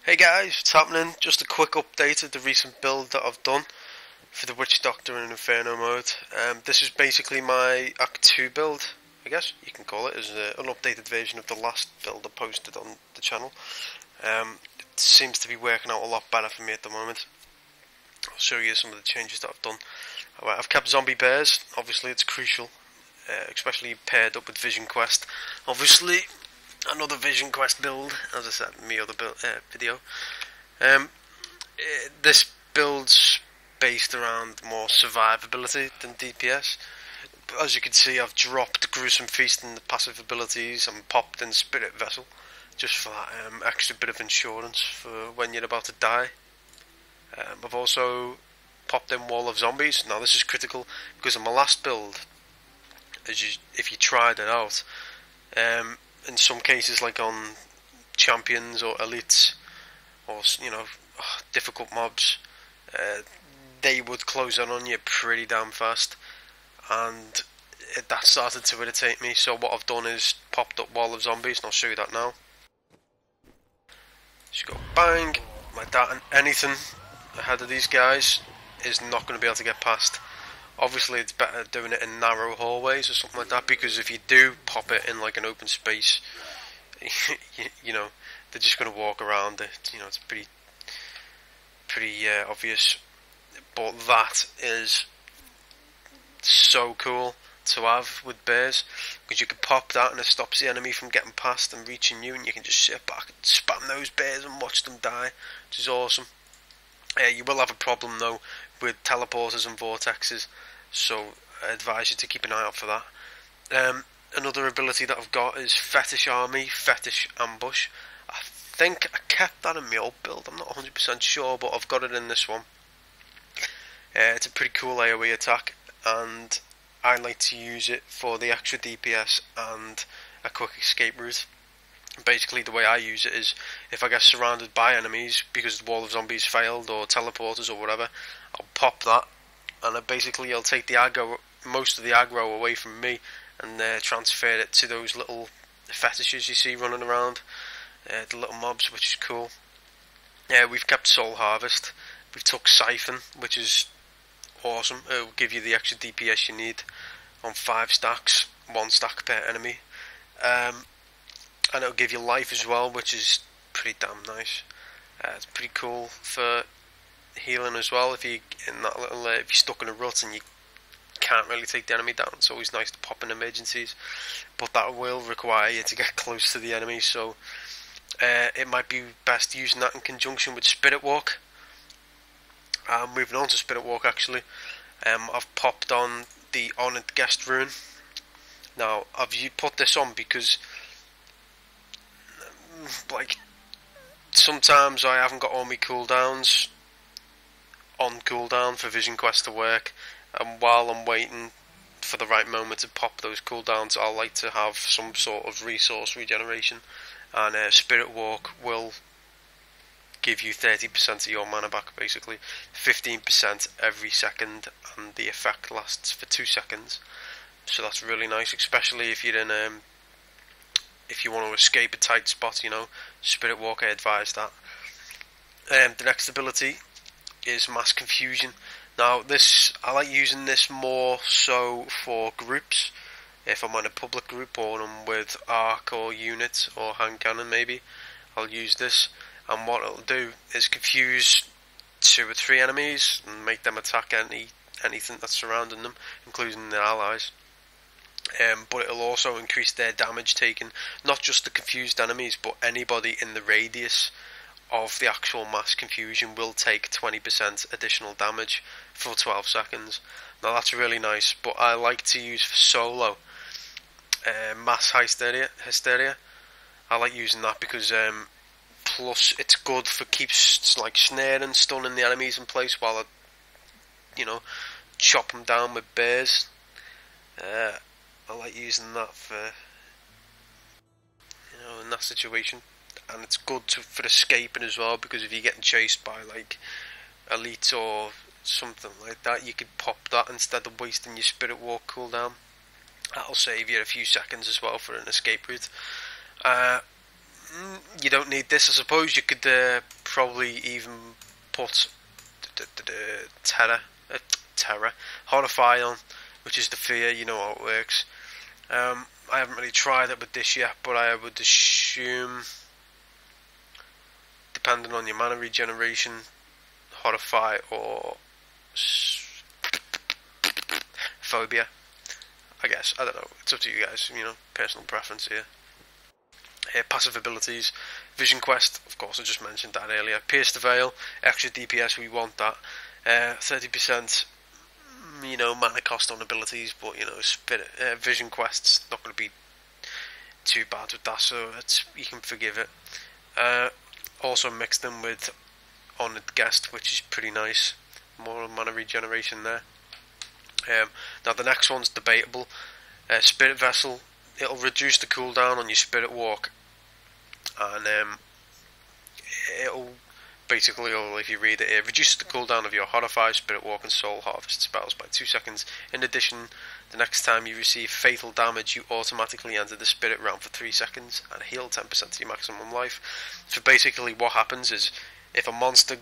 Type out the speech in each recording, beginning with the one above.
Hey guys, what's happening? Just a quick update of the recent build that I've done for the Witch Doctor in Inferno mode. This is basically my Act 2 build, I guess you can call it, as an updated version of the last build I posted on the channel. It seems to be working out a lot better for me at the moment. I'll show you some of the changes that I've done. I've kept zombie bears, obviously it's crucial, especially paired up with Vision Quest. Obviously, another Vision Quest build, as I said in my other video. This build's based around more survivability than DPS. As you can see, I've dropped Gruesome Feast in the passive abilities and popped in Spirit Vessel, just for that extra bit of insurance for when you're about to die. I've also popped in Wall of Zombies. Now this is critical because in my last build, if you tried it out, in some cases like on champions or elites or difficult mobs, they would close in on you pretty damn fast, and that started to irritate me. So what I've done is popped up Wall of Zombies, and I'll show you that now. Just go bang like that, and anything ahead of these guys is not going to be able to get past. Obviously it's better doing it in narrow hallways or something like that, because if you do pop it in like an open space, they're just going to walk around it. It's pretty obvious. But that is so cool to have with bears, because you can pop that and it stops the enemy from getting past and reaching you, and you can just sit back and spam those bears and watch them die, which is awesome. You will have a problem though with teleporters and vortexes, so I advise you to keep an eye out for that. Another ability that I've got is Fetish Army, Fetish Ambush. I think I kept that in my old build, I'm not 100% sure, but I've got it in this one. It's a pretty cool AoE attack, and I like to use it for the extra DPS and a quick escape route. Basically the way I use it is, if I get surrounded by enemies because the Wall of Zombies failed or teleporters or whatever, I'll pop that, and I'll take the aggro, most of the aggro away from me, and transfer it to those little fetishes you see running around, the little mobs, which is cool. We've kept Soul Harvest, we've took Siphon, which is awesome. It will give you the extra DPS you need on 5 stacks, 1 stack per enemy. And it'll give you life as well, which is pretty damn nice. It's pretty cool for healing as well. If you're stuck in a rut and you can't really take the enemy down, it's always nice to pop in emergencies. But that will require you to get close to the enemy, so it might be best using that in conjunction with Spirit Walk. Moving on to Spirit Walk, actually, I've popped on the Honoured Guest Rune. Now I've put this on because sometimes I haven't got all my cooldowns on cooldown for Vision Quest to work, and while I'm waiting for the right moment to pop those cooldowns, I like to have some sort of resource regeneration, and Spirit Walk will give you 30% of your mana back, basically 15% every second, and the effect lasts for 2 seconds, so that's really nice, especially if you're in if you want to escape a tight spot, Spirit Walk, I advise that. The next ability is Mass Confusion. Now I like using this more so for groups. If I'm in a public group or I'm with Arc or Unit or Hand Cannon maybe, I'll use this. And what it'll do is confuse 2 or 3 enemies and make them attack anything that's surrounding them, including their allies. But it'll also increase their damage taken, not just the confused enemies, but anybody in the radius of the actual mass confusion will take 20% additional damage for 12 seconds. Now that's really nice, but I like to use for solo mass hysteria. I like using that because plus it's good for keeps like snaring, stunning the enemies in place while I chop them down with bears. I like using that for in that situation, and it's good for escaping as well, because if you're getting chased by like elites or something like that, you could pop that instead of wasting your Spirit Walk cooldown. That'll save you a few seconds as well for an escape route. You don't need this. I suppose you could probably even put terror, horrify on, which is the fear. You know how it works. I haven't really tried it with this yet, but I would assume, depending on your mana regeneration, horrify or phobia. I guess, I don't know. It's up to you guys. You know, personal preference here. Passive abilities, Vision Quest, of course I just mentioned that earlier. Pierce the Veil, extra DPS, we want that. 30%, you know, mana cost on abilities, but you know, Vision Quest's not going to be too bad with that, so you can forgive it. Also mixed them with Honoured Guest, which is pretty nice. More mana regeneration there. Now the next one's debatable. Spirit Vessel, it'll reduce the cooldown on your Spirit Walk, and it'll basically, if you read it, it reduces the cooldown of your Horrify, Spirit Walk and Soul Harvest spells by 2 seconds. In addition, the next time you receive fatal damage, you automatically enter the Spirit realm for 3 seconds and heal 10% of your maximum life. So basically what happens is, if a monster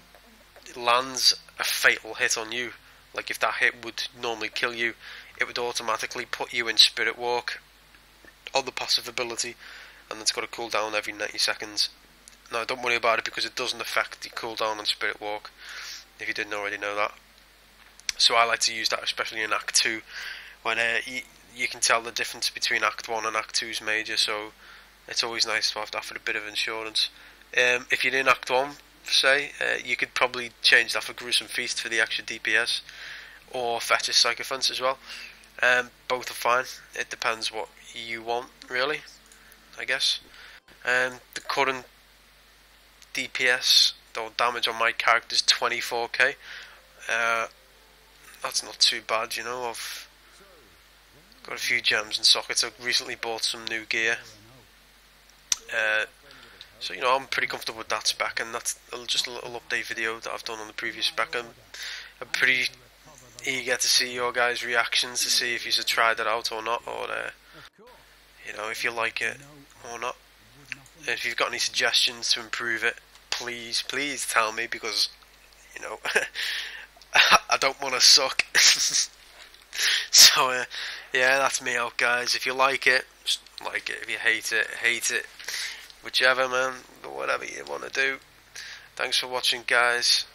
lands a fatal hit on you, like if that hit would normally kill you, it would automatically put you in Spirit Walk on the passive ability, and it's got a cooldown every 90 seconds. Now don't worry about it because it doesn't affect the cooldown on Spirit Walk, if you didn't already know that. So I like to use that especially in Act 2, when you can tell the difference between Act 1 and Act 2's major, so it's always nice to have that for a bit of insurance. If you're in Act 1, say, you could probably change that for Gruesome Feast for the extra DPS, or Fetish Sycophants as well. Both are fine, it depends what you want, really, I guess. The current DPS or damage on my character is 24k. That's not too bad, you know. I've got a few gems and sockets. I've recently bought some new gear, so you know I'm pretty comfortable with that spec, and that's just a little update video that I've done on the previous spec. I'm pretty eager to see your guys' reactions, to see if you should try that out or not, or you know, if you like it or not. If you've got any suggestions to improve it, please tell me, because you know I don't want to suck. So yeah, that's me out, guys. If you like it, just like it. If you hate it, whichever, man. Whatever you want to do. Thanks for watching, guys.